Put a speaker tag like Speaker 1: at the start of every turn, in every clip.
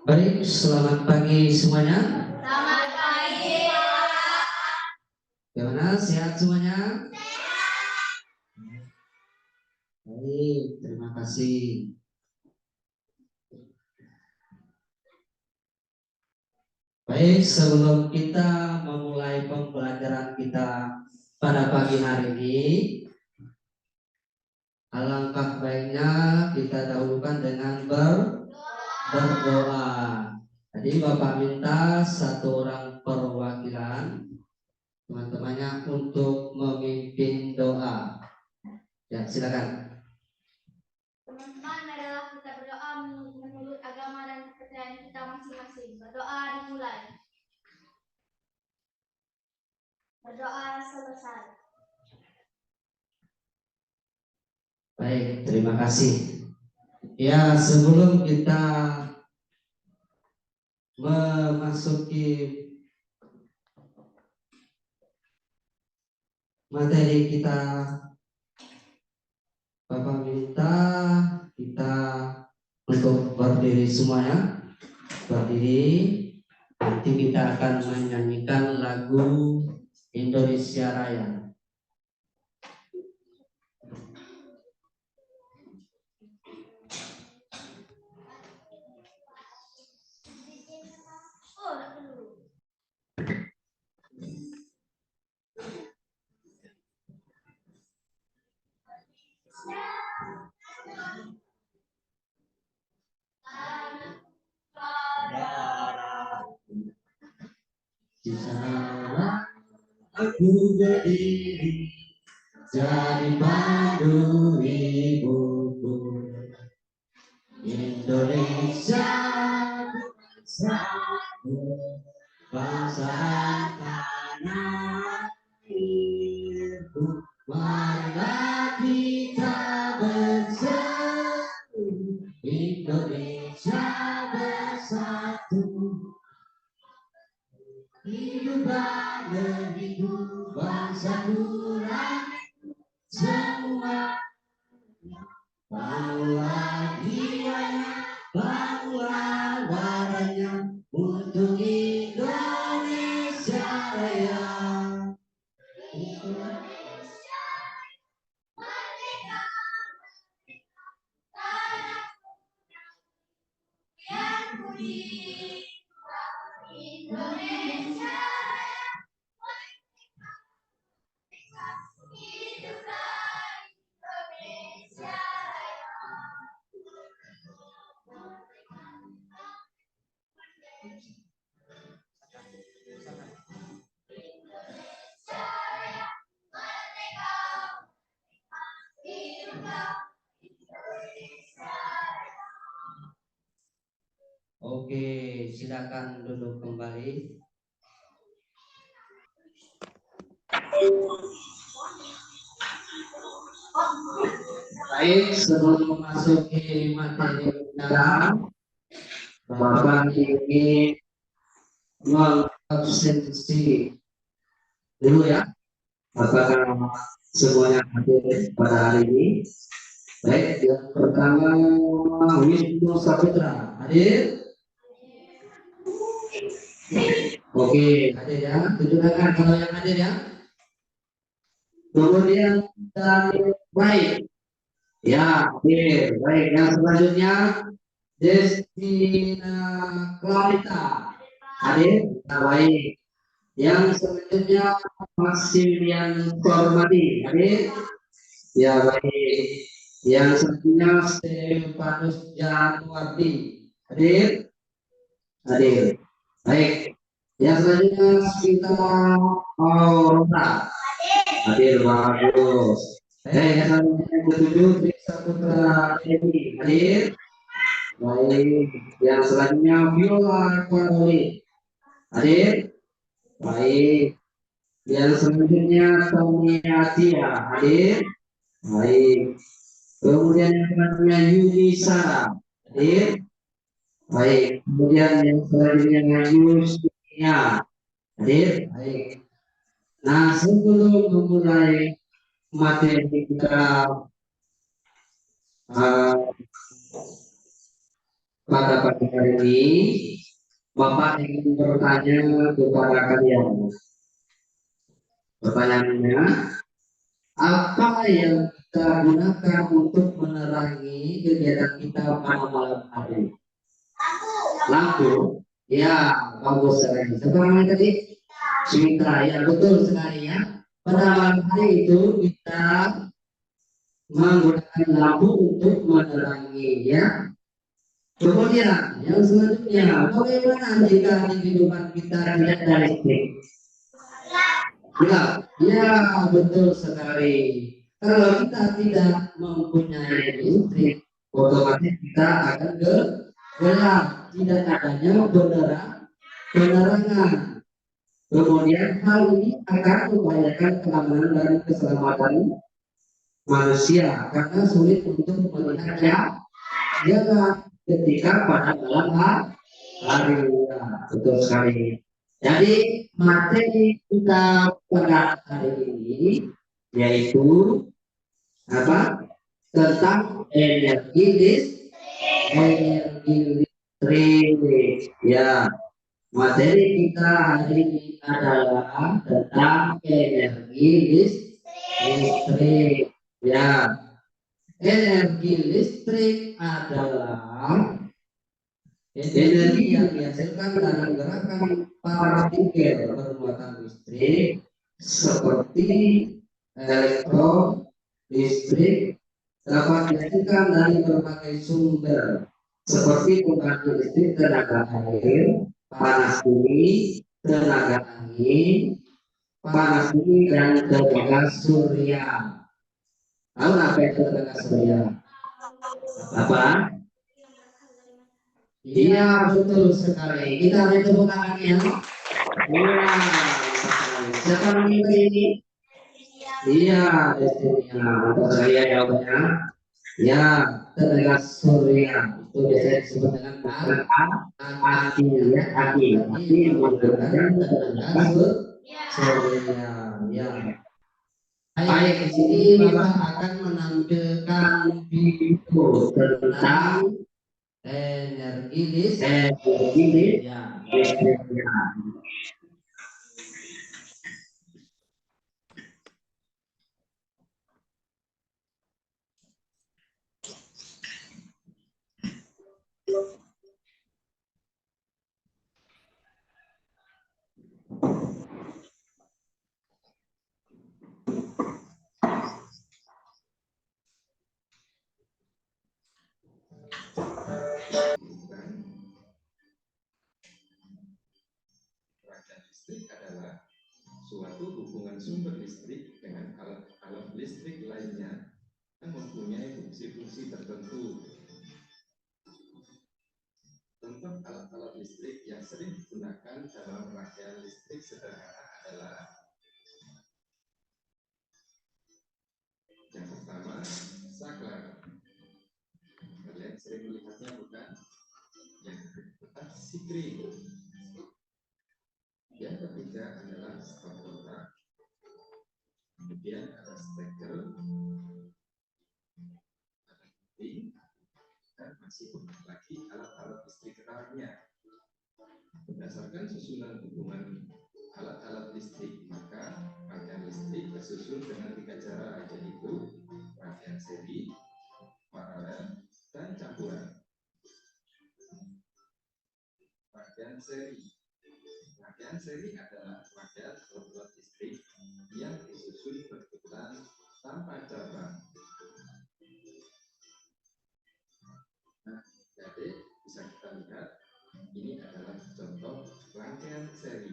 Speaker 1: Baik, selamat pagi semuanya.
Speaker 2: Selamat pagi, Pak.
Speaker 1: Gimana, sehat semuanya? Baik, terima kasih. Baik, sebelum kita memulai pembelajaran kita pada pagi hari ini, alangkah baiknya kita dahulukan dengan berdoa. Jadi Bapak minta satu orang perwakilan teman-temannya untuk memimpin doa. Ya, silakan.
Speaker 2: Teman-teman, adalah kita berdoa menurut agama dan kepercayaan kita masing-masing. Berdoa dimulai. Berdoa selesai.
Speaker 1: Baik, terima kasih. Ya, sebelum kita memasuki materi kita, Bapak minta kita untuk berdiri semuanya, berdiri. Nanti kita akan menyanyikan lagu Indonesia Raya. Di sana aku berdiri jadi pandu ibuku, Indonesia bangsaku, bangsa tanah airku. Marilah kita bersatu, Indonesia bersatu. Hiduplah negeriku, bangsaku rakyatku semua. Bangunlah jiwanya, bangunlah wadahnya untuk Indonesia Raya.
Speaker 2: Indonesia merdeka, tanahku yang budi. Indonesia merdeka, hiduplah Indonesia Raya. Merdeka, hiduplah Indonesia Raya.
Speaker 1: Oke, silakan duduk kembali. Baik, sebelum memasuki materi kita, Bapak ingin mengabsensi dulu ya, apakah semuanya hadir pada hari ini. Baik, yang pertama Wisnu Saputra hadir. Oke, hadir ya, tunjukkan kalau yang hadir ya. Kemudian Daniel baik, ya hadir. Baik, yang selanjutnya Destina Clarita hadir. Nah, baik. Yang selanjutnya Maximilian Formati hadir. Ya baik. Yang selanjutnya Stefanus Januardi hadir. Hadir. Baik. Yang selanjutnya kita Aurora hadir. Bagus. Yang selanjutnya ketujuh Trisha Putra Edi hadir. Baik. Yang selanjutnya Viola Karoli hadir. Baik. Yang selanjutnya Tommy Atia hadir. Baik. Kemudian yang selanjutnya Yudi Sara hadir. Baik. Kemudian yang selanjutnya Yustinia hadir. Baik. Nah, sebelum memulai materi kita pada pagi hari ini Bapak ingin bertanya kepada kalian. Pertanyaannya, apa yang kita gunakan untuk menerangi kegiatan kita pada malam hari? Lampu. Ya, bagus sekali. Sekarang tadi Suitra, ya betul sekali ya. Pada malam hari itu kita menggunakan lampu untuk menerangi ya. Kemudian yang selanjutnya, bagaimana jika di kehidupan kita tidak ada listrik? Ya, ya betul sekali. Kalau kita tidak mempunyai listrik, otomatis kita akan gelap, tidak adanya penerangan. Kemudian hal ini akan membahayakan keamanan dan keselamatan manusia karena sulit untuk melihatnya jalan ketika pada malam hari. Ya, betul sekali. Jadi materi kita pada hari ini yaitu apa? Tentang energi listrik. Ya, materi kita hari ini adalah tentang energi listrik. Ya, energi listrik adalah energi yang dihasilkan dalam gerakan partikel bermuatan listrik seperti elektron listrik dapat dihasilkan dari berbagai sumber seperti pembangkit listrik tenaga air, panas bumi, tenaga angin, panas bumi dan tenaga surya. Tahu apa itu tenaga surya? Apa? Iya betul sekali. Kita ada tepuk tangannya. Iya. Siapa namanya ini? Iya, istrinya. Untuk saya jawabannya. Ya, tenaga surya itu biasanya disebut dengan aki ya, aki yang menggunakan tenaga surya. Ya. Baik, di sini Bapak akan menampilkan video tentang energi listrik ya.
Speaker 3: Rangkaian listrik adalah suatu hubungan sumber listrik dengan alat-alat listrik lainnya yang mempunyai fungsi-fungsi tertentu. Contoh alat-alat listrik yang sering digunakan dalam rangkaian listrik sederhana adalah yang pertama, saklar. Kalian sering melihatnya bukan? Yang kedua, sikring. Yang ketiga adalah stop kontak. Kemudian ada steker, ada pin, dan masih banyak lagi alat-alat listrik lainnya. Berdasarkan susunan hubungan alat-alat listrik, maka rangkaian listrik tersusun dengan 3 cara, yaitu rangkaian seri, paralel, dan campuran. Rangkaian seri. Rangkaian seri adalah rangkaian alat listrik yang disusun berurutan tanpa cabang. Nah, jadi bisa kita lihat ini adalah contoh rangkaian seri.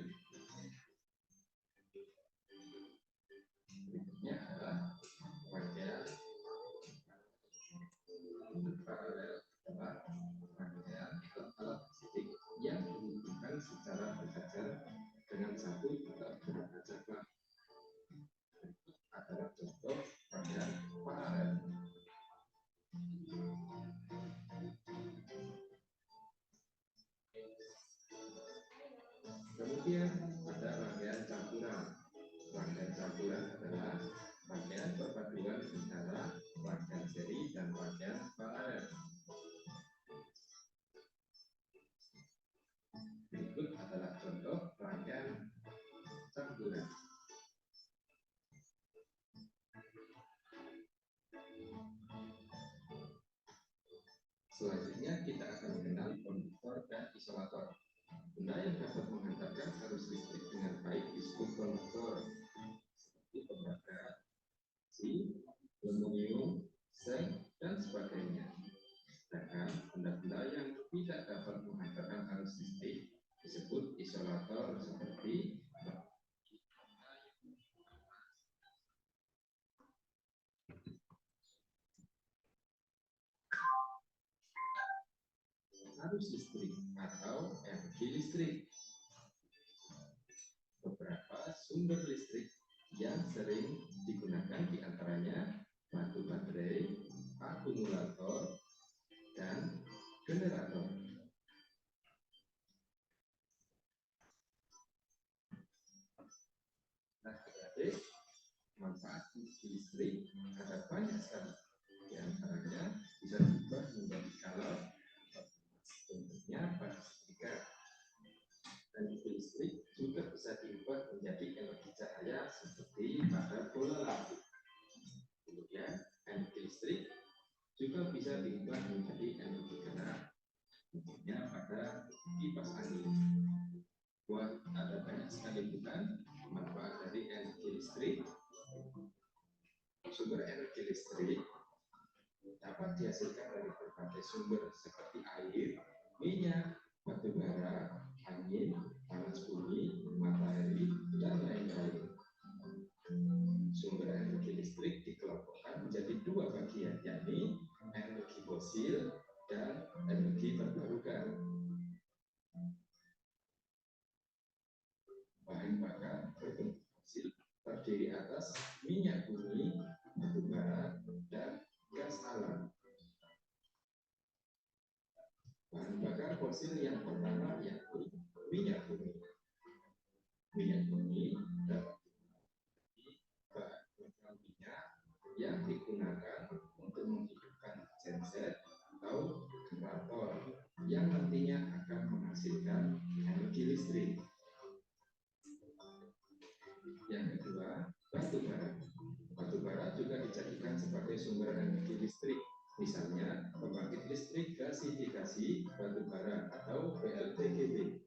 Speaker 3: Berikutnya adalah rangkaian paralel adalah rangkaian alat listrik yang dihubungkan secara berjajar dengan satu atau beberapa cabang. Adalah contoh rangkaian paralel. Kemudian ada rangkaian campuran. Rangkaian campuran adalah rangkaian perpaduan antara rangkaian seri dan rangkaian paralel. mengenal konduktor dan isolator. Benda yang dapat menghantarkan arus listrik dengan baik disebut konduktor, seperti tembaga, besi, aluminium, seng, dan sebagainya. Sedangkan benda-benda yang tidak dapat menghantarkan arus listrik disebut isolator, seperti arus listrik atau energi listrik. Beberapa sumber listrik yang sering digunakan diantaranya batu baterai, akumulator, dan generator. Nah, adik, manfaat listrik ada banyak sekali. Di antaranya bisa diubah menjadi kalor, bentuknya pada segitiga. Energi listrik juga bisa diubah menjadi energi cahaya seperti pada bola lampu. Kemudian energi listrik juga bisa diubah menjadi energi gerak, bentuknya pada kipas angin. Wah, ada banyak sekali bukan manfaat dari energi listrik. Sumber energi listrik dapat dihasilkan dari berbagai sumber seperti air, minyak, batu bara, angin, panas bumi, matahari, dan lain-lain. Sumber energi listrik dikelompokkan menjadi dua bagian, yakni energi fosil dan energi terbarukan. Bahan bakar berbentuk fosil terdiri atas minyak bumi, batu bara, dan gas alam. Bahan bakar fosil yang pertama yakni minyak bumi. Minyak bumi dapat bahan bakar minyak yang digunakan untuk menghidupkan genset atau generator yang nantinya akan menghasilkan energi listrik. Yang kedua, batu bara. Batu bara juga dijadikan sebagai sumber energi listrik. Misalnya, pembangkit listrik gasifikasi batu bara atau PLTGB.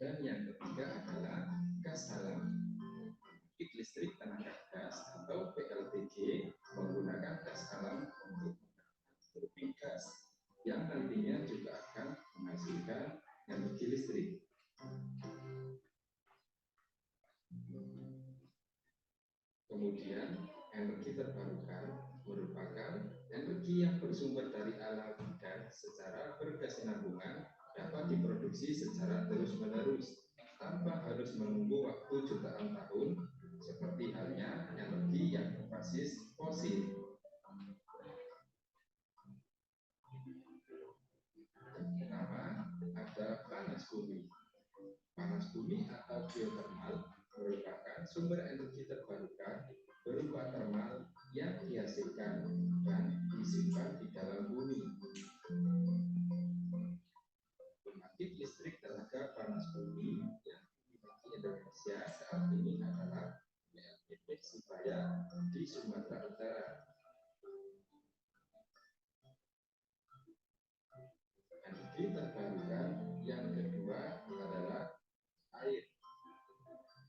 Speaker 3: Dan yang ketiga adalah gas alam. Pembangkit listrik tenaga gas atau PLTG menggunakan gas alam untuk turbin gas yang nantinya juga akan menghasilkan energi listrik. Kemudian, energi terbarukan merupakan energi yang bersumber dari alam dan secara berkesinambungan dapat diproduksi secara terus-menerus tanpa harus menunggu waktu jutaan tahun, seperti halnya energi yang berbasis fosil. Yang pertama, ada panas bumi. Panas bumi atau geothermal merupakan sumber energi terbarukan berupa termal yang dihasilkan dan disimpan di dalam bumi. Pembangkit listrik tenaga panas bumi yang dimiliki Indonesia saat ini adalah PLTP Sibaya di Sumatera Utara. Energi terbarukan yang kedua adalah air.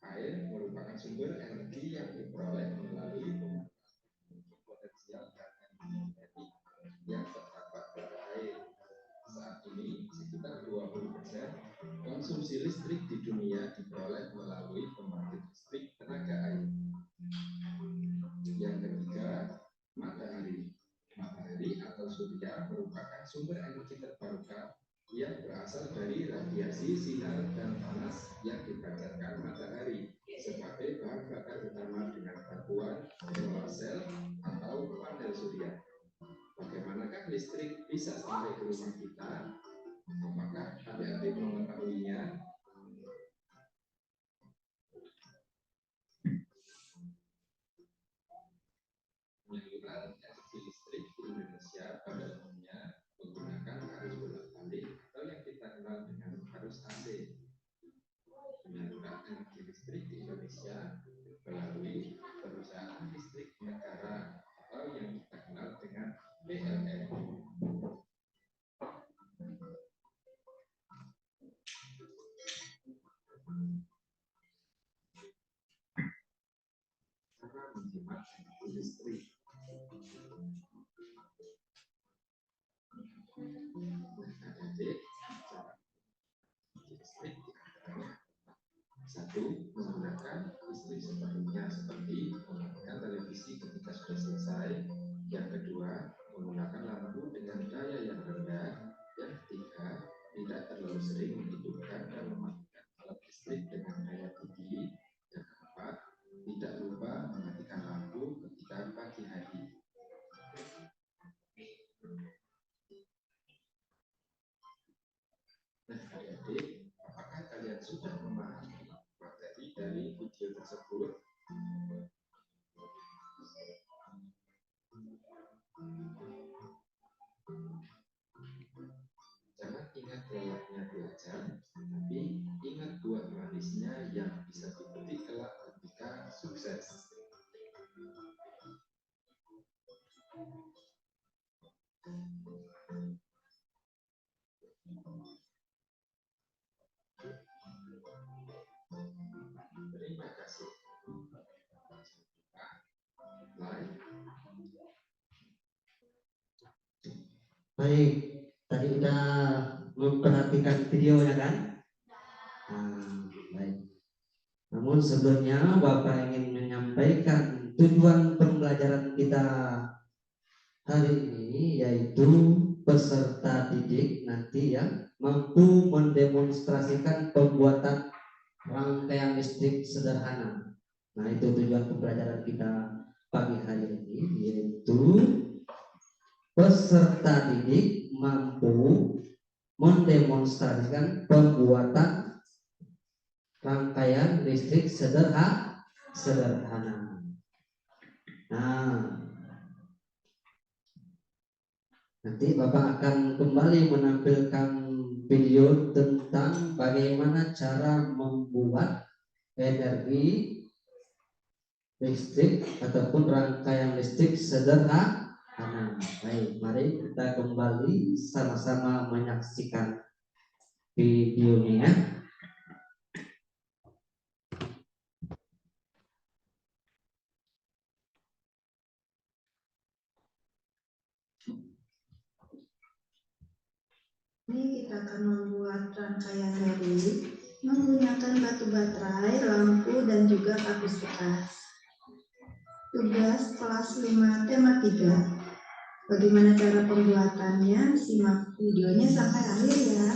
Speaker 3: Air merupakan sumber energi yang diperoleh melalui pemanfaatan potensial dan energi yang terdapat pada air. Saat ini, sekitar 20% konsumsi listrik di dunia diperoleh melalui pembangkit listrik tenaga air. Yang ketiga, matahari. Matahari atau surya merupakan sumber energi terbarukan yang berasal dari radiasi sinar dan panas yang dipancarkan matahari sebagai bahan bakar utama dengan bantuan solar cell atau panel surya. Bagaimanakah listrik bisa sampai ke rumah kita? Apakah adik-adik mengetahuinya? Penyaluran energi listrik di Indonesia pada umumnya menggunakan arus bolak-balik atau yang kita kenal dengan arus AC. Penyaluran energi listrik di Indonesia melalui perusahaan listrik negara atau yang kita kenal listrik. Adik-adik, listrik satu, menggunakan listrik sepenuhnya seperti menggunakan televisi ketika sudah selesai. Yang kedua, menggunakan lampu dengan daya yang rendah. Yang ketiga, tidak terlalu sering menghidupkan dan mematikan alat listrik dengan daya tinggi. Yang keempat, tidak lupa mematikan lampu ketika pagi hari. Nah, adik-adik, apakah kalian sudah memahami materi dari video tersebut? Jangan ingat lelahnya belajar, tapi ingat buah manisnya yang bisa dipetik kelak ketika sukses. Terima kasih. Like.
Speaker 1: Baik, tadi udah memperhatikan videonya kan? Baik. Namun sebelumnya Bapak ingin menyampaikan tujuan pembelajaran kita hari ini, yaitu peserta didik nanti ya mampu mendemonstrasikan pembuatan rangkaian listrik sederhana. Nah, itu tujuan pembelajaran kita pagi hari ini, yaitu peserta didik mampu mendemonstrasikan pembuatan rangkaian listrik sederhana. Nah, nanti Bapak akan kembali menampilkan video tentang bagaimana cara membuat energi listrik ataupun rangkaian listrik sederhana. Baik, mari kita kembali sama-sama menyaksikan videonya.
Speaker 4: Ini kita akan membuat rangkaian dari menggunakan batu baterai, lampu, dan juga kardus bekas. Tugas kelas 5 tema 3. Bagaimana cara pembuatannya? Simak videonya sampai akhir ya.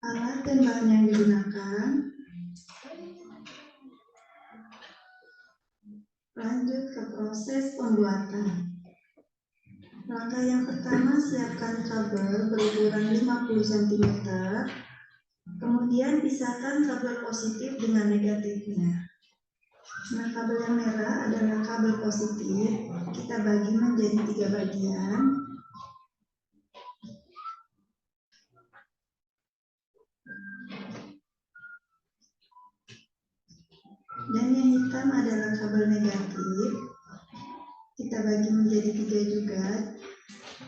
Speaker 4: Alat dan bahan yang digunakan. Lanjut ke proses pembuatan. Langkah yang pertama, siapkan kabel berukuran 50 cm. Kemudian pisahkan kabel positif dengan negatifnya. Nah, kabel yang merah adalah kabel positif. Kita bagi menjadi 3 bagian. Dan yang hitam adalah kabel negatif. Kita bagi menjadi 3 juga.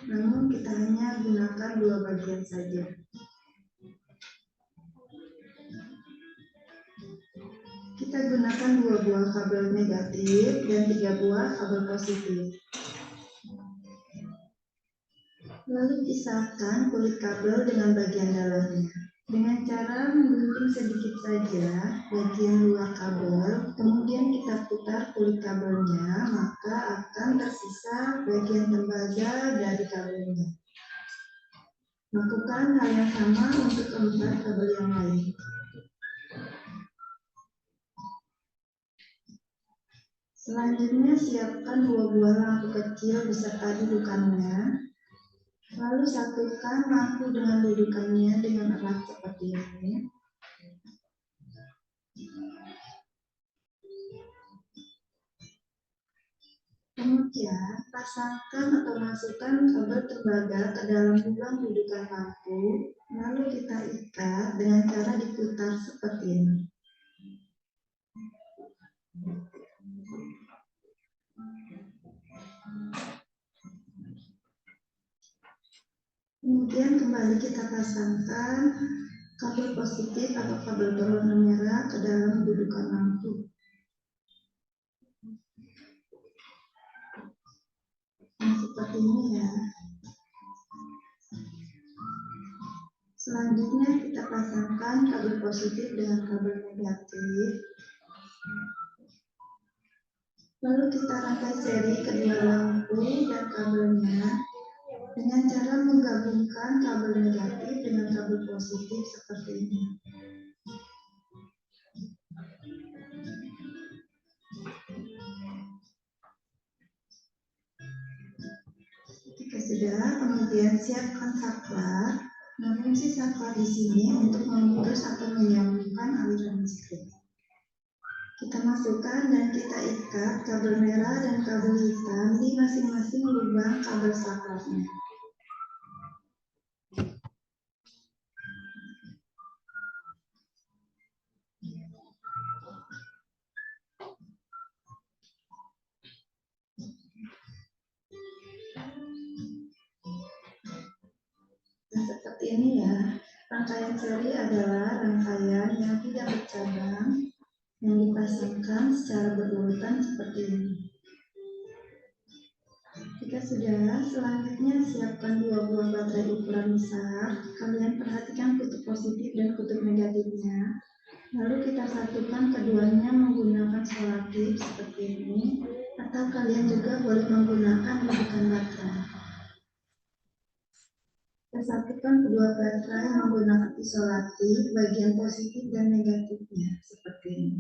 Speaker 4: Namun kita hanya gunakan 2 bagian saja. Kita gunakan 2 buah kabel negatif dan 3 buah kabel positif. Lalu pisahkan kulit kabel dengan bagian dalamnya. Dengan cara menggunting sedikit saja bagian luar kabel, kemudian kita putar kulit kabelnya, maka akan tersisa bagian tembaga dari kabelnya. Lakukan hal yang sama untuk keempat kabel yang lain. Selanjutnya siapkan 2 buah lampu kecil beserta dudukannya. Lalu satukan lampu dengan dudukannya dengan erat seperti ini. Kemudian pasangkan atau masukkan kabel tembaga ke dalam lubang dudukan lampu. Lalu kita ikat dengan cara diputar seperti ini. Kemudian kembali kita pasangkan kabel positif atau kabel berwarna merah ke dalam dudukan lampu. Nah, seperti ini ya. Selanjutnya kita pasangkan kabel positif dengan kabel negatif. Lalu kita rangkai seri kedua lampu dan kabelnya dengan cara menggabungkan kabel negatif dengan kabel positif seperti ini. Jika sudah, kemudian siapkan saklar. Nah, fungsi saklar di sini untuk memutus atau menyambungkan aliran listrik. Kita masukkan dan kita ikat kabel merah dan kabel hitam di masing-masing lubang kabel saklarnya. Nah, seperti ini ya. Rangkaian seri adalah rangkaian yang tidak bercabang yang dipasangkan secara berurutan seperti ini. Jika sudah, selanjutnya siapkan dua buah baterai ukuran besar. Kalian perhatikan kutub positif dan kutub negatifnya. Lalu kita satukan keduanya menggunakan selotip seperti ini, atau kalian juga boleh menggunakan dudukan baterai. Kita satukan kedua baterai menggunakan isolatif bagian positif dan negatifnya seperti ini.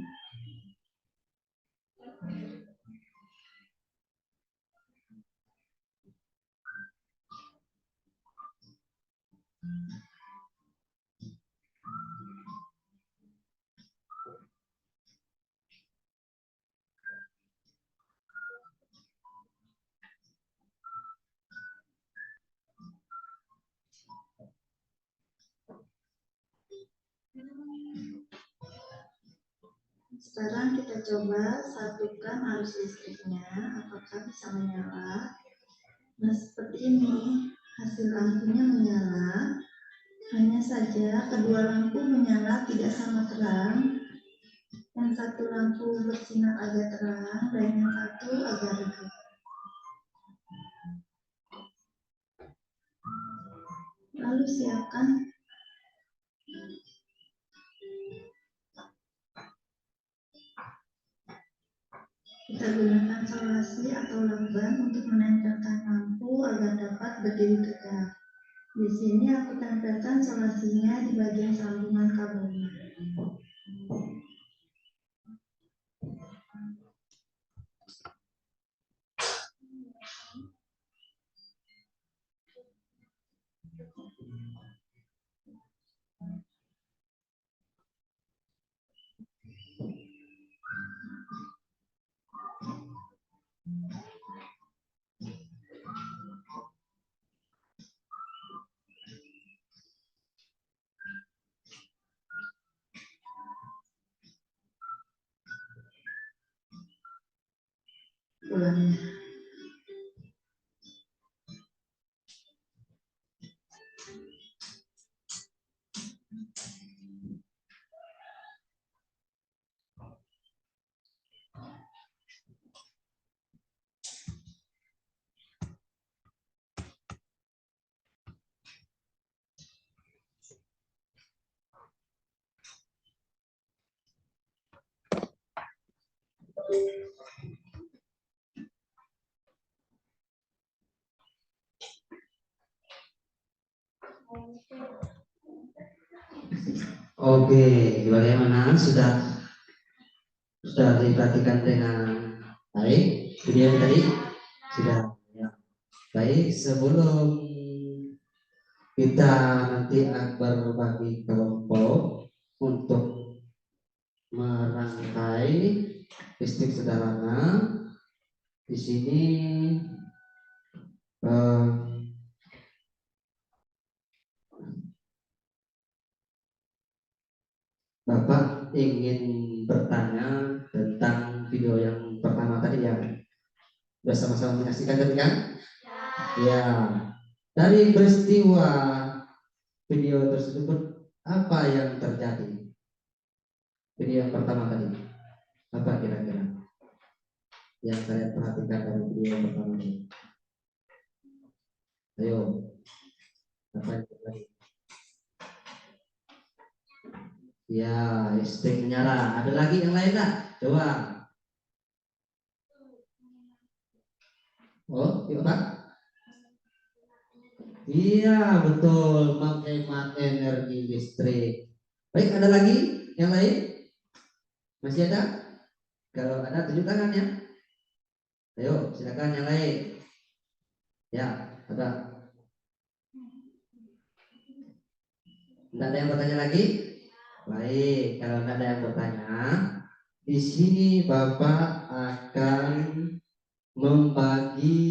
Speaker 4: Sekarang kita coba satukan arus listriknya, apakah bisa menyala. Nah, seperti ini hasil lampunya menyala. Hanya saja kedua lampu menyala tidak sama terang. Yang satu lampu bersinar agak terang dan yang satu agak redup. Lalu siapkan kita gunakan solasi atau lakban untuk menempelkan lampu agar dapat berdiri tegak. Di sini aku tempelkan solasinya di bagian sambungan kabelnya. Ulangnya.
Speaker 1: Oke, bagaimana sudah diperhatikan dengan baik video tadi sudah ya. Baik, sebelum kita nanti berbagi kelompok untuk merangkai listrik sederhana, di sini Bapak ingin bertanya tentang video yang pertama tadi ya. Sudah sama-sama menyaksikan tadi kan? Ya. Dari peristiwa video tersebut Apa yang terjadi? Jadi yang pertama tadi, apa kira-kira yang saya perhatikan dari video yang pertama tadi? Ayo, apa yang terjadi? Ya, istri menyala. Ada lagi yang lain tak? Coba. Oh, iya Pak? Iya, betul. Menghemat energi listrik. Baik, ada lagi yang lain? Masih ada? Kalau ada, tunjuk tangan ya. Ayo, silakan yang lain. Ya, ada. Tidak ada yang bertanya lagi? Baik, kalau tidak ada yang bertanya, di sini Bapak akan membagi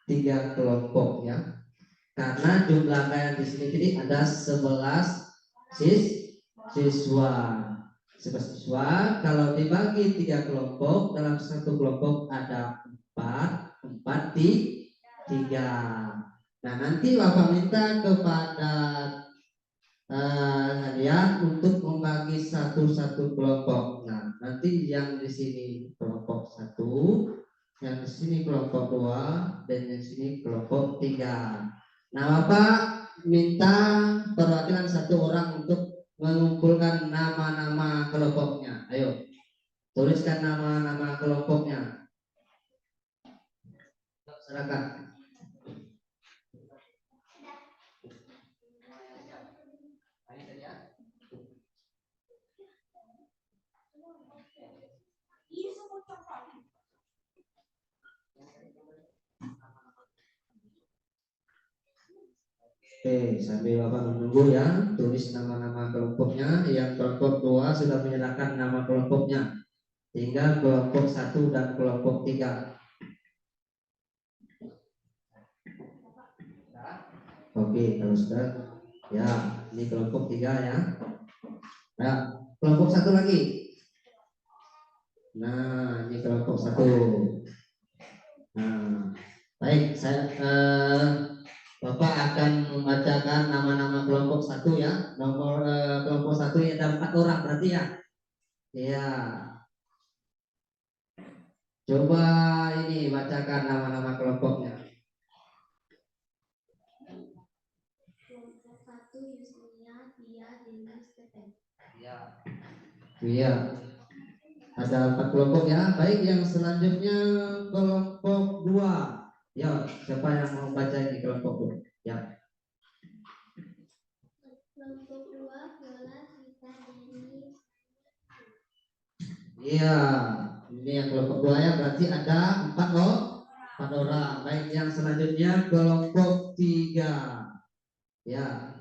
Speaker 1: 3 kelompok ya. Karena jumlah kalian di sini jadi ada 11 siswa. 11 siswa, kalau dibagi 3 kelompok, dalam satu kelompok ada 4 3. Nah, nanti Bapak minta kepada kalian untuk membagi satu-satu kelompok. Nah, nanti yang di sini kelompok 1, yang di sini kelompok 2, dan yang di sini kelompok 3. Nah, Bapak minta perwakilan 1 orang untuk mengumpulkan nama-nama kelompoknya. Ayo, tuliskan nama-nama kelompoknya. Silakan. Oke, sambil Bapak menunggu ya, tulis nama-nama kelompoknya. Yang kelompok 2 sudah menyerahkan nama kelompoknya. Tinggal kelompok 1 dan kelompok 3. Oke, kalau sudah, ya, ini kelompok 3 ya. Nah, kelompok 1 lagi. Nah, ini kelompok 1. Nah, baik, Bapak akan membacakan nama-nama kelompok 1 ya. Nomor kelompok 1 ini ada 4 orang berarti ya. Iya. Coba ini bacakan nama-nama kelompoknya.
Speaker 2: Kelompok 1 Yusnia, Tia, Denis, Teten.
Speaker 1: Iya. Ada 4 kelompok ya. Baik, yang selanjutnya kelompok 2. Ya, siapa yang mau baca ini kelompok 2? Ya.
Speaker 2: Kelompok 2 Viola, Rita, Denis.
Speaker 1: Iya, ini yang kelompok 2 ya, berarti ada 4 orang. Baik, yang selanjutnya kelompok 3. Ya,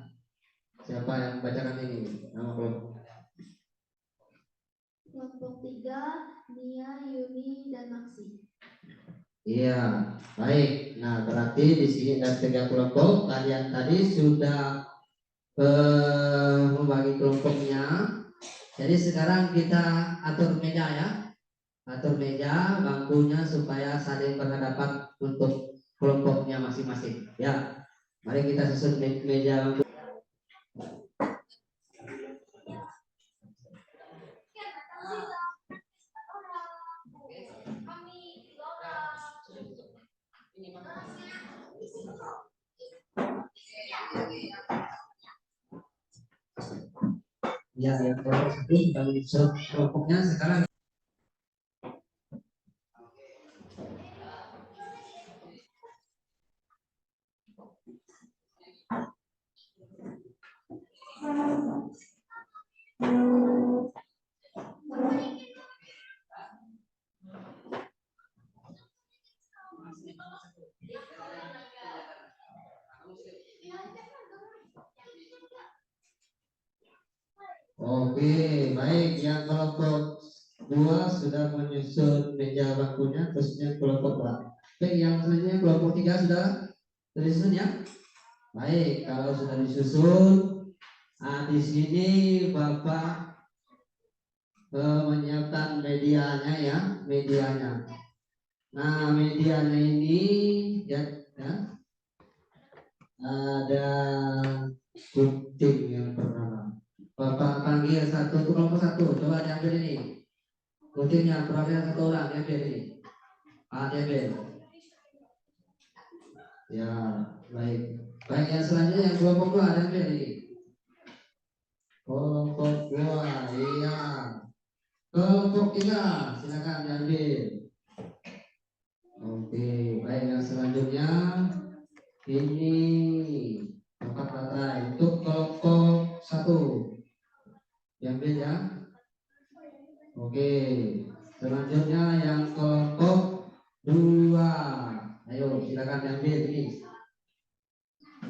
Speaker 1: siapa yang membacakan ini nama kelompok?
Speaker 2: Kelompok 3 Nia, Yuni, dan Maksi.
Speaker 1: Iya, baik. Nah, berarti di sini ada 3 kelompok. Kalian tadi sudah membagi kelompoknya. Jadi sekarang kita atur meja ya. Atur meja, bangkunya supaya saling berhadapan untuk kelompoknya masing-masing. Ya, mari kita susun meja bangku. Ya, yang kelompok 1 sudah disusun kelompoknya sekarang. Oke, baik. Yang kelompok 2 sudah menyusun meja bangkunya, terusnya kelompok 2. Oke, yang selanjutnya kelompok 3 sudah disusun ya. Baik, kalau sudah disusun, nah di sini Bapak menyiapkan medianya ya, medianya. Nah, medianya ini ya, ada gunting yang pertama. Bapak panggil satu itu kelompok satu, coba diambil ini. Rutinnya perhatian satu orang diambil ini. Diambil. Ya, baik. Baik, yang selanjutnya yang kelompok dua diambil ini. Kelompok dua, iya. Kelompok tiga, silakan diambil. Oke, baik, yang selanjutnya ini tempat baterai untuk kelompok satu. Diambil ya. Oke, selanjutnya yang kelompok dua. Ayo, silakan diambil ini.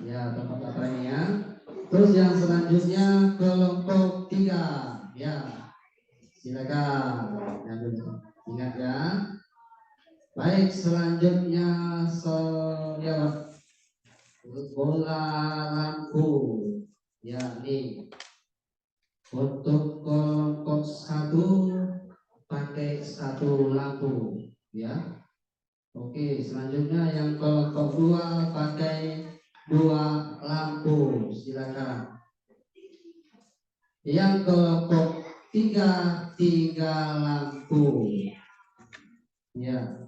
Speaker 1: Ya, tempat baterainya. Terus yang selanjutnya kelompok tiga. Ya, silakan diambil. Ingat ya. Baik, selanjutnya ya, bola lampu. Ya, ini untuk kelompok satu pakai satu lampu, ya. Oke, selanjutnya yang kelompok dua pakai dua lampu, silakan. Yang kelompok tiga, tiga lampu, ya.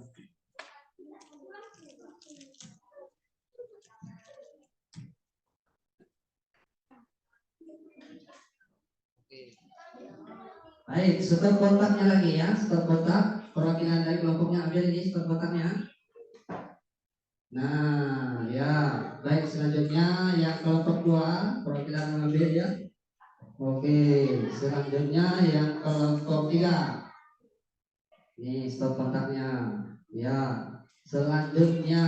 Speaker 1: Baik, stop kontaknya lagi ya, stop kontak. Perwakilan dari kelompoknya ambil ini stop kontaknya. Nah, ya, baik, selanjutnya yang kelompok dua, perwakilan mengambil ya. Oke, selanjutnya yang kelompok tiga. Ini stop kontaknya. Ya, selanjutnya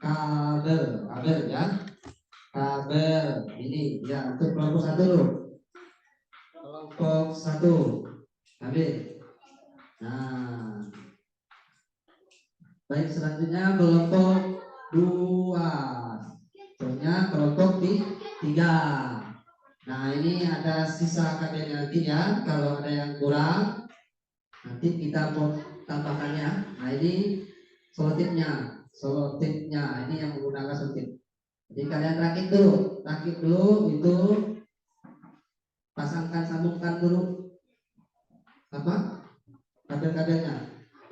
Speaker 1: kabel ya. Kabel ini ya untuk kelompok satu dulu. Kelompok satu, ambil. Nah, baik, selanjutnya kelompok dua. Terusnya kelompok tiga. Nah, ini ada sisa kabelnya nanti ya. Kalau ada yang kurang, nanti kita mau tambahkannya. Nah, ini selotipnya. Ini yang menggunakan selotip. Jadi kalian rakit dulu itu, sambungkan dulu apa kabel-kabelnya.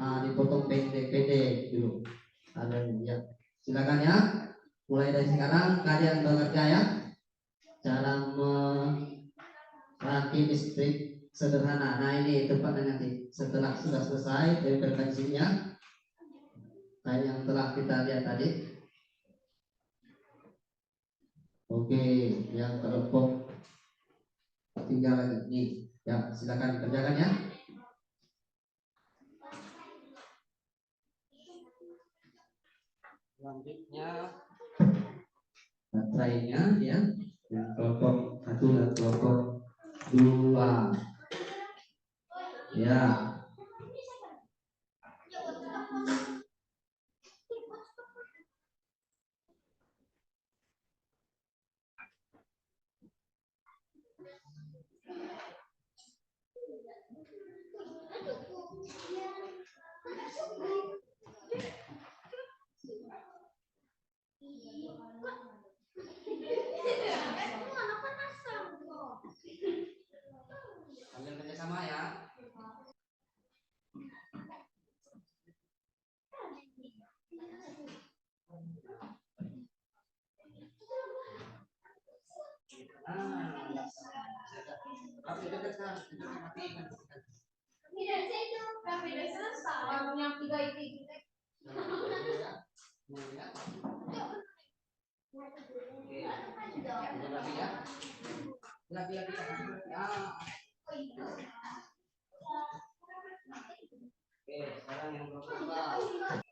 Speaker 1: Nah, dipotong pendek-pendek dulu kabelnya ya. Silakan ya. Mulai dari sekarang kalian bekerja ya. Cara merakit listrik sederhana. Nah, ini tempatnya nanti setelah sudah selesai dari frekuensinya kayak yang telah kita lihat tadi. Oke, yang kelompok tiga lagi nih ya, silakan kerjakan ya. Selanjutnya baterainya ya, yang kelompok satu dan kelompok dua ya. Ambil kerjasama ya. Lagi-lagi oke, sekarang yang kelompok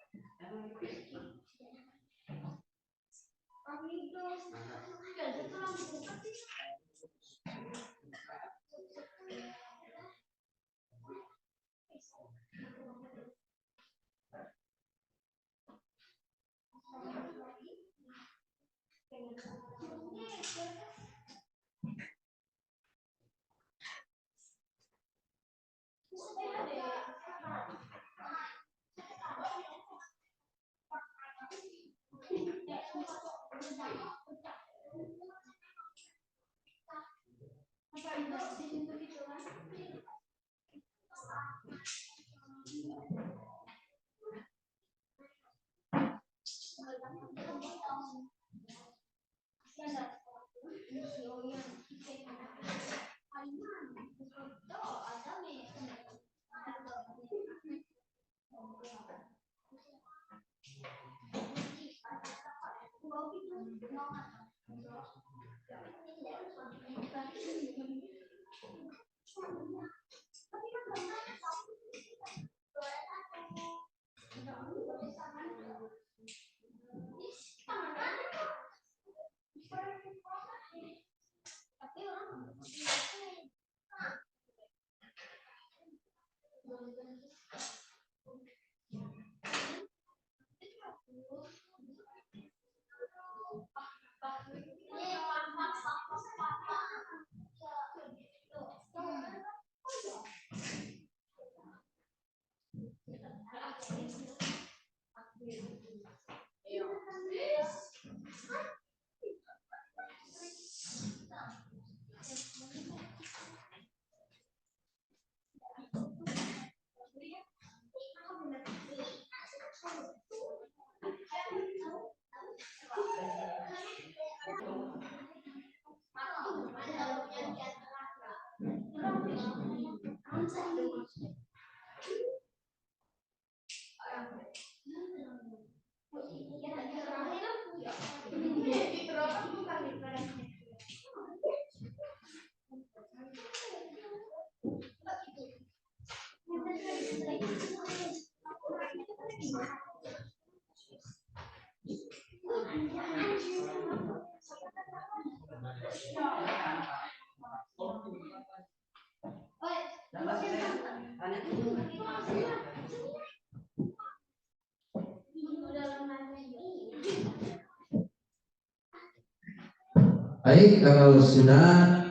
Speaker 1: Baik, kalau sudah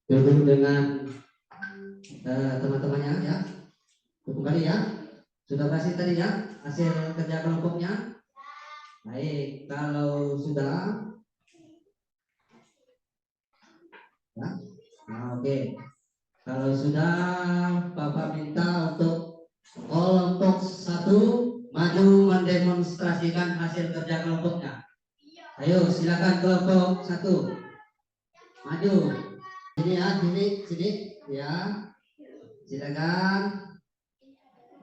Speaker 1: duduk dengan teman-temannya ya, kembali ya. Sudah berhasil tadi ya hasil kerja kelompoknya. Baik, kalau sudah ya, nah, oke. Kalau sudah, Bapak minta untuk kelompok 1 maju mendemonstrasikan hasil kerja kelompoknya. Ayo, silakan kelompok 1 maju. Sini ya, sini ya. Silakan.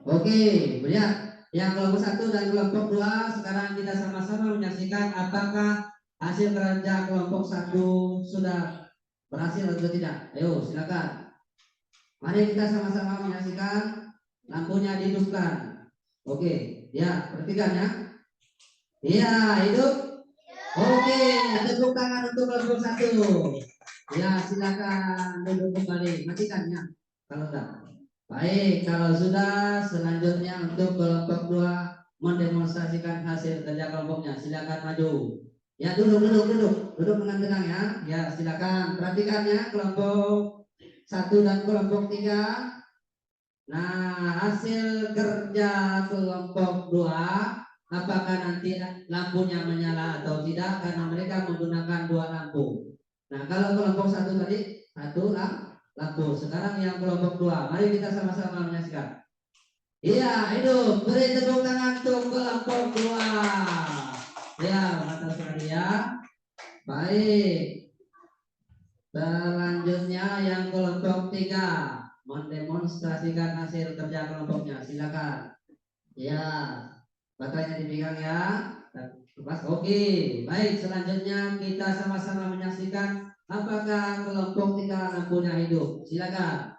Speaker 1: Oke, lihat yang kelompok 1 dan kelompok 2 sekarang kita sama-sama menyaksikan apakah hasil kerja kelompok 1 sudah berhasil atau tidak. Ayo, silakan. Mari kita sama-sama menyaksikan, lampunya dihidupkan. Oke, ya, perhatikan ya. Iya, hidup. Oke, tepuk tangan untuk kelompok 1. Ya, silakan duduk kembali. Matikan ya, kalau enggak. Baik, kalau sudah, selanjutnya untuk kelompok 2 mendemonstrasikan hasil kerja kelompoknya. Silakan maju. Ya, duduk dengan tenang ya. Ya, silakan. Perhatikan ya, kelompok 1 dan kelompok 3. Nah, hasil kerja kelompok 2, apakah nanti lampunya menyala atau tidak karena mereka menggunakan 2 lampu. Nah, kalau kelompok 1 tadi 1 lampu. Sekarang yang kelompok 2, mari kita sama-sama menyaksikan. Iya, hidup. Beri tepuk tangan untuk kelompok 2. Ya, mata sekali ya. Baik. Selanjutnya yang kelompok 3 mendemonstrasikan hasil kerja kelompoknya. Silakan. Ya, baterainya dipegang ya. Lepas. Oke. Baik, selanjutnya kita sama-sama menyaksikan apakah kelompok 3 lampunya hidup. Silakan.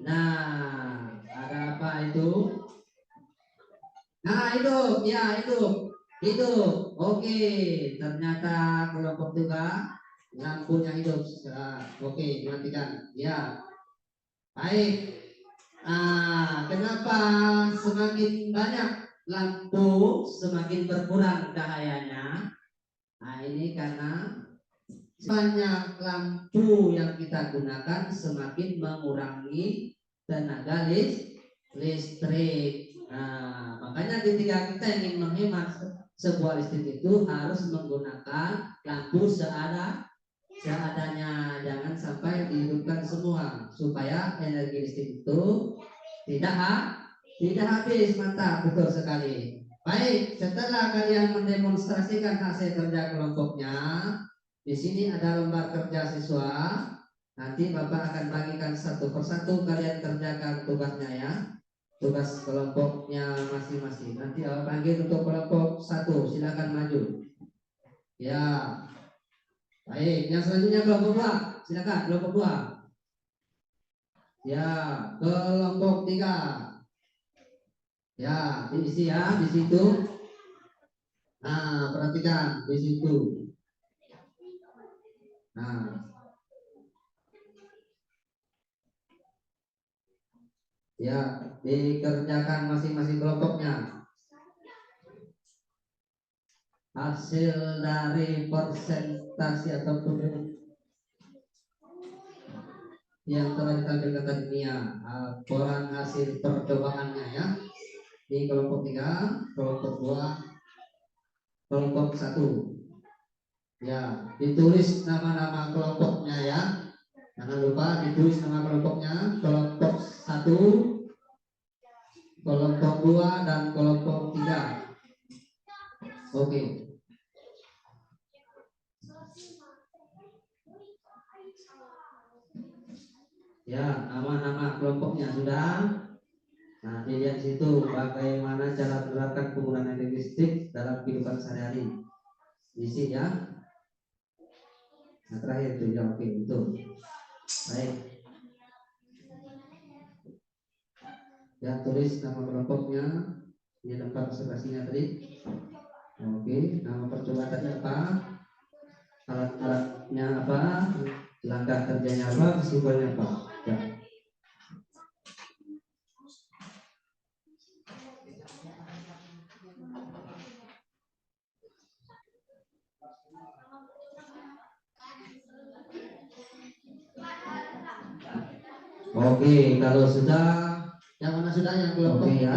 Speaker 1: Nah, ada apa itu? Nah, hidup. Ya, hidup. Oke, ternyata kelompok 3 lampunya hidup. Oke, perhatikan. Ya, baik. Kenapa semakin banyak lampu semakin berkurang cahayanya? Nah, ini karena banyak lampu yang kita gunakan semakin mengurangi tenaga listrik. Nah, makanya ketika kita ingin menghemat sebuah listrik itu harus menggunakan lampu seadanya, jangan sampai dihidupkan semua supaya energi listrik itu tidak habis. Mantap, betul sekali. Baik, setelah kalian mendemonstrasikan hasil kerja kelompoknya, di sini ada lembar kerja siswa. Nanti Bapak akan bagikan satu persatu, kalian kerjakan tugasnya ya. Tugas kelompoknya masing-masing. Nanti Bapak panggil untuk kelompok 1, silakan maju. Ya. Baik, yang selanjutnya kelompok 2. Silakan kelompok 2. Ya, kelompok 3. Ya, diisi ya di situ. Nah, perhatikan di situ. Nah, ya, dikerjakan masing-masing kelompoknya. Hasil dari persentase ataupun yang telah ditampilkan tadi ya, laporan hasil percobaannya ya. Di kelompok 3, kelompok 2, kelompok 1. Ya, ditulis nama-nama kelompoknya ya. Jangan lupa ditulis nama kelompoknya. Kelompok 1, kelompok 2, dan kelompok 3. Oke. Ya, nama-nama kelompoknya sudah. Nah, dilihat situ bagaimana cara menerapkan penggunaan energi listrik dalam kehidupan sehari-hari. Isi ya. Nah, terakhir itu ya, oke, betul. Baik. Ya, tulis nama kelompoknya. Ini tempat observasinya tadi. Oke, nama percobaan tadi apa? Alat-alatnya apa? Langkah kerjanya apa? Kesimpulannya apa? Ya. Oke, kalau sudah, yang mana sudah, yang kelompok ya,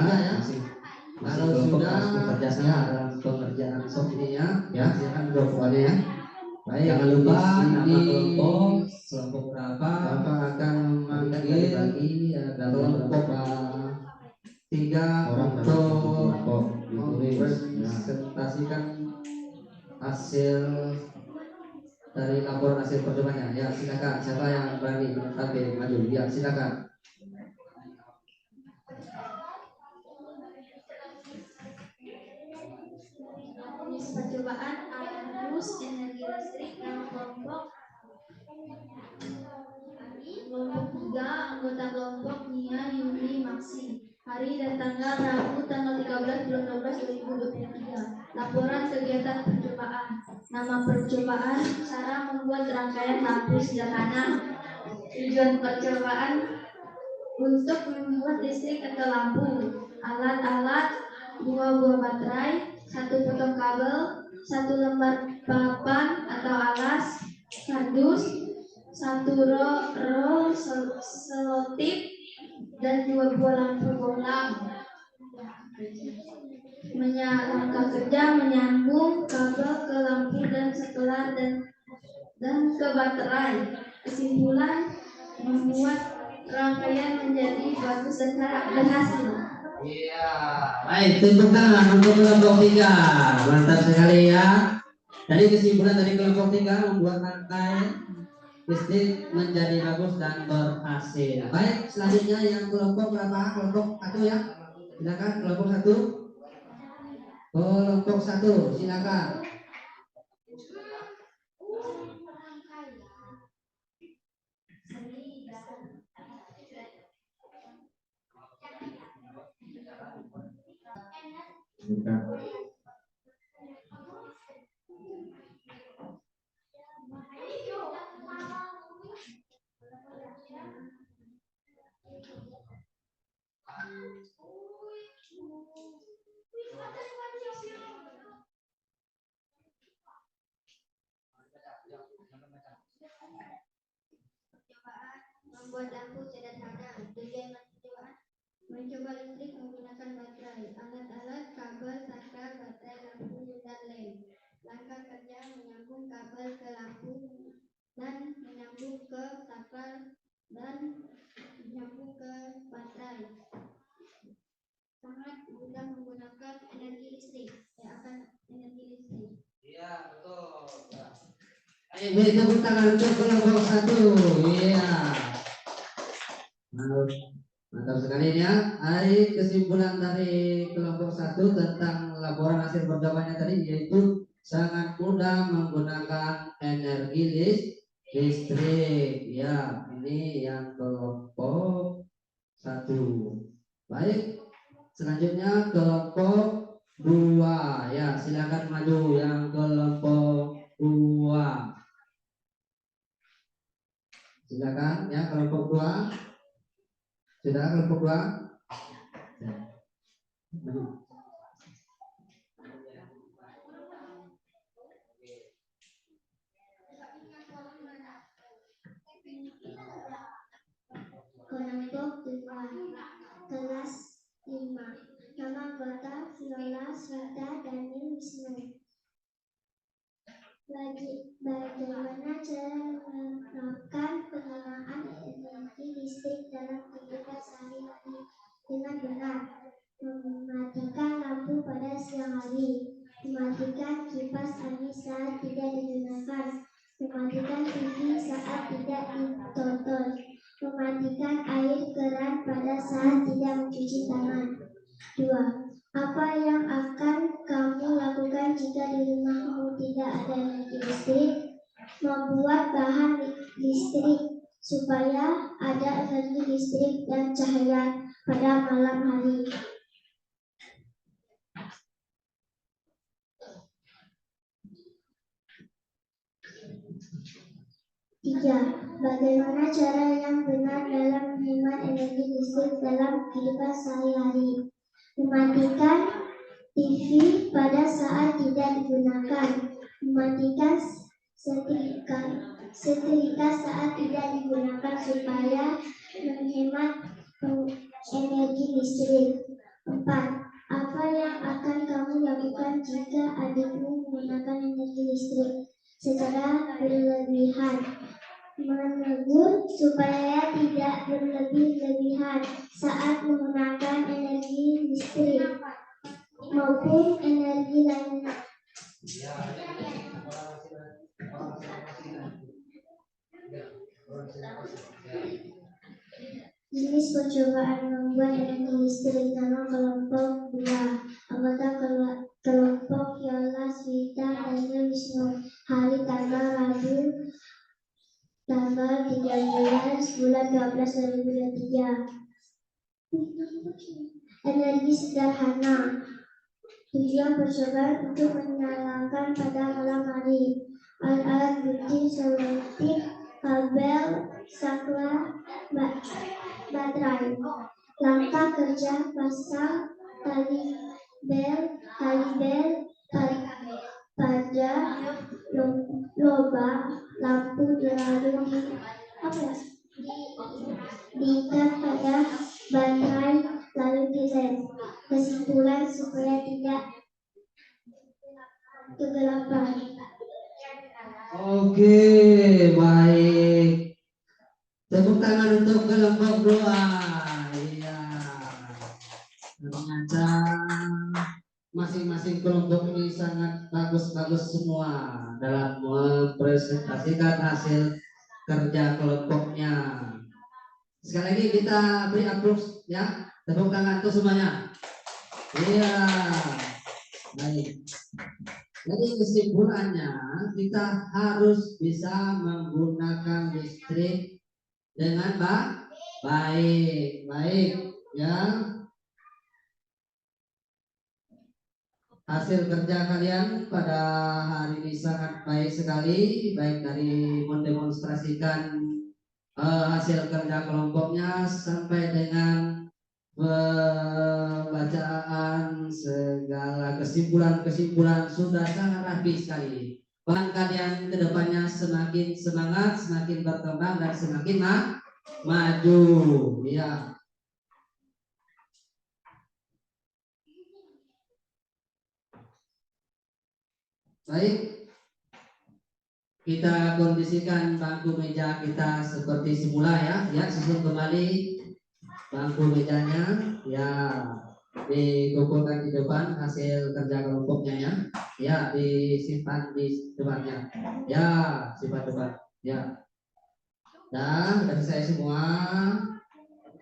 Speaker 1: kalau sudah bekerja sama dalam pengerjaan soft ini ya, silakan kelompoknya ya. Baik, jangan lupa nama kelompok berapa, Bapak akan memanggil kelompok 3 untuk mempresentasikan hasil dari laporan hasil percobaannya. Ya, silakan. Siapa yang berani tampil maju? Ya, silakan.
Speaker 2: Jenis percobaan arus energi listrik dalam kelompok 3, anggota kelompok Nia, Yuni, Maksi. Hari dan tanggal Rabu tanggal 13 bulan 12 2023. Laporan kegiatan percobaan. Nama percobaan, cara membuat rangkaian lampu sederhana. Tujuan percobaan untuk membuat listrik atau lampu. Alat-alat, 2 buah baterai, 1 potong kabel, 1 lembar papan atau alas, kardus, 1 roll selotip, dan 2 buah lampu bola. Langkah kerja menyambung kabel ke lampu dan sekelar dan ke baterai. Kesimpulan, membuat rangkaian menjadi bagus dan berhasil.
Speaker 1: Iya, baik, tepuk tangan untuk kelompok 3. Mantap sekali ya. Dari kesimpulan dari kelompok 3 membuat rangkaian listrik menjadi bagus dan berhasil. Baik, selanjutnya yang kelompok berapa? Kelompok 1 ya. Silakan kelompok 1. Kelompok 1, silakan. Bukan.
Speaker 2: Membuat lampu sederhana. Tujuan percobaan mencoba listrik menggunakan baterai, alat-alat, kabel, saklar, baterai, lampu, dan lem. Langkah kerja menyambung kabel ke lampu
Speaker 1: Beri tepuk tangan untuk kelompok 1. Iya. Mantap sekali ya. Hari kesimpulan dari kelompok 1 tentang laporan hasil perjawabannya tadi yaitu sangat mudah menggunakan energi listrik. Ya, ini yang kelompok 1. Baik, selanjutnya kelompok 2. Ya, silakan maju yang kelompok 2. Silakan ya kelompok 2. Sudah kelompok 2.
Speaker 2: Kelompok 2 kelas 5. Nama anggota Viola, Swita, Daniel, Wisnu. Bagaimana cara menerapkan penggunaan energi listrik dalam kehidupan sehari-hari dengan benar? Mematikan lampu pada siang hari, mematikan kipas angin saat tidak digunakan, mematikan TV saat tidak ditonton, mematikan air keran pada saat tidak mencuci tangan. 2. Apa yang akan kamu lakukan jika di rumahmu tidak ada energi listrik? Membuat bahan listrik supaya ada energi listrik dan cahaya pada malam hari. 3. Bagaimana cara yang benar dalam menghemat energi listrik dalam kehidupan sehari-hari? Mematikan TV pada saat tidak digunakan, mematikan setrika saat tidak digunakan supaya menghemat energi listrik. 4. Apa yang akan kamu lakukan jika adikmu menggunakan energi listrik secara berlebihan? Menegur supaya tidak berlebih-lebihan saat menggunakan energi listrik maupun energi lainnya. Jenis percobaan membuat energi listrik dalam kelompok 2. Anggota kelompok Viola, Swita, Daniel, Wisnu. Hari tanggal Rabu tanggal 13 bulan 12 2023. Energi sederhana. Tujuan percobaan untuk menyalakan pada malam hari. Alat-alat bukti selektif, kabel, saklar, baterai. Langkah kerja pasang tali bel pada lubang lampu lalu diikat pada baterai lalu dilem. Kesimpulan supaya tidak kegelapan.
Speaker 1: Oke, baik. Tepuk tangan untuk kelompok 2. Iya. Ternyata masing-masing kelompok ini sangat bagus-bagus semua dalam mempresentasikan hasil kerja kelompoknya. Sekali lagi kita beri aplaus ya. Tepuk tangan untuk semuanya. Iya. Baik. Jadi kesimpulannya kita harus bisa menggunakan listrik dengan baik ya. Hasil kerja kalian pada hari ini sangat baik sekali, baik dari mendemonstrasikan hasil kerja kelompoknya sampai dengan pembacaan segala kesimpulan-kesimpulan sudah sangat rapi sekali. Bahkan kalian kedepannya semakin semangat, semakin berkembang dan semakin maju. Ya. Baik, kita kondisikan bangku meja kita seperti semula ya. Ya, susun kembali bangku mejanya. Ya, dikumpulkan di depan hasil kerja kelompoknya ya. Ya, disimpan di depannya. Ya, simpan depan. Ya. Dan dari saya semua.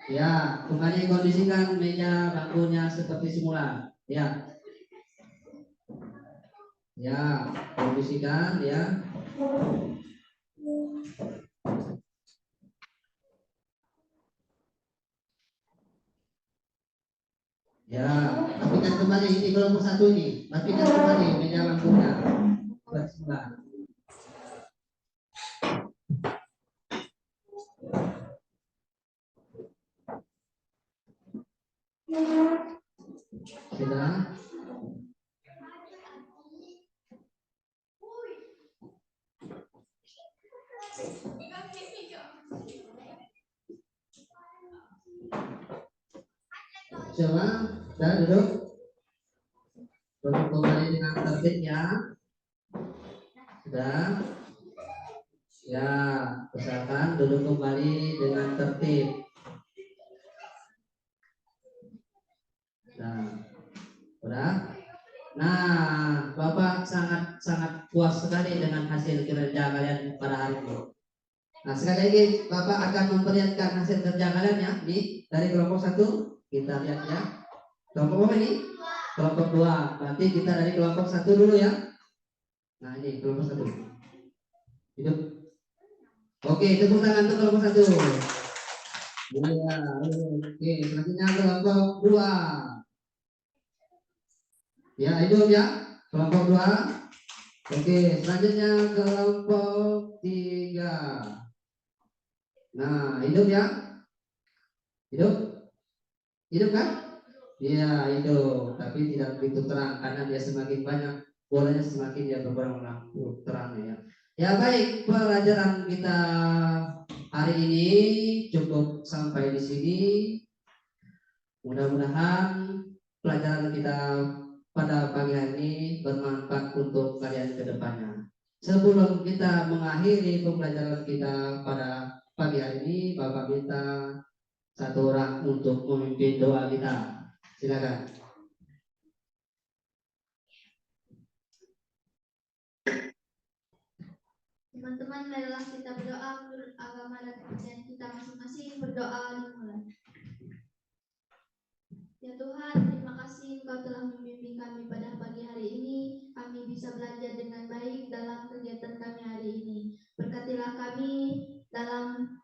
Speaker 1: Ya, kembali kondisikan meja bangkunya seperti semula. Ya. Ya, kondisikan ya. Ya, rapikan kembali ini kelompok satu ini. Rapikan kembali meja bangkunya. Seperti semula. Sudah. Coba, sudah duduk. Duduk kembali dengan tertibnya. Sudah. Ya, usahakan duduk kembali dengan tertib. Nah, sudah. Nah, Bapak sangat puas sekali dengan hasil kerja kalian pada hari ini. Nah, sekali lagi Bapak akan memperlihatkan hasil kerja kalian ya. Nih, dari kelompok satu kita lihat ya. Kelompok apa ini? Kelompok 2. Berarti kita dari kelompok 1 dulu ya. Nah, ini kelompok 1. Hidup. Oke, tepuk tangan untuk kelompok 1. Ya, oke, selanjutnya kelompok 2. Ya, hidup ya. Kelompok 2. Oke, selanjutnya kelompok 3. Nah, hidup ya. Hidup. Hidup kan? Iya, hidup. Tapi tidak begitu terang karena dia semakin banyak bolanya semakin dia berkurang lampu terangnya ya. Ya baik, pelajaran kita hari ini cukup sampai di sini. Mudah-mudahan pelajaran kita pada pagi hari ini bermanfaat untuk kalian ke depannya. Sebelum kita mengakhiri pembelajaran kita pada pagi hari ini, Bapak minta satu orang untuk memimpin doa kita. Silakan.
Speaker 2: Teman-teman, marilah kita berdoa menurut agama dan kepercayaan kita masing-masing. Berdoa dimulai. Ya Tuhan, terima kasih Engkau telah membimbing kami pada pagi hari ini. Kami bisa belajar dengan baik dalam kegiatan kami hari ini. Berkatilah kami dalam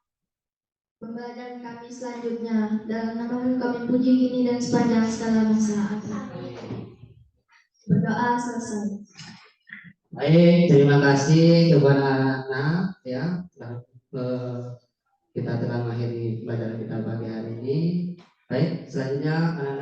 Speaker 2: pembelajaran kami selanjutnya. Dalam nama-Mu kami puji ini dan sepanjang segala masa. Berdoa selesai.
Speaker 1: Baik, terima kasih kepada anak-anak ya. Kita telah mengakhiri pelajaran kita pagi hari ini. Baik, selanjutnya anak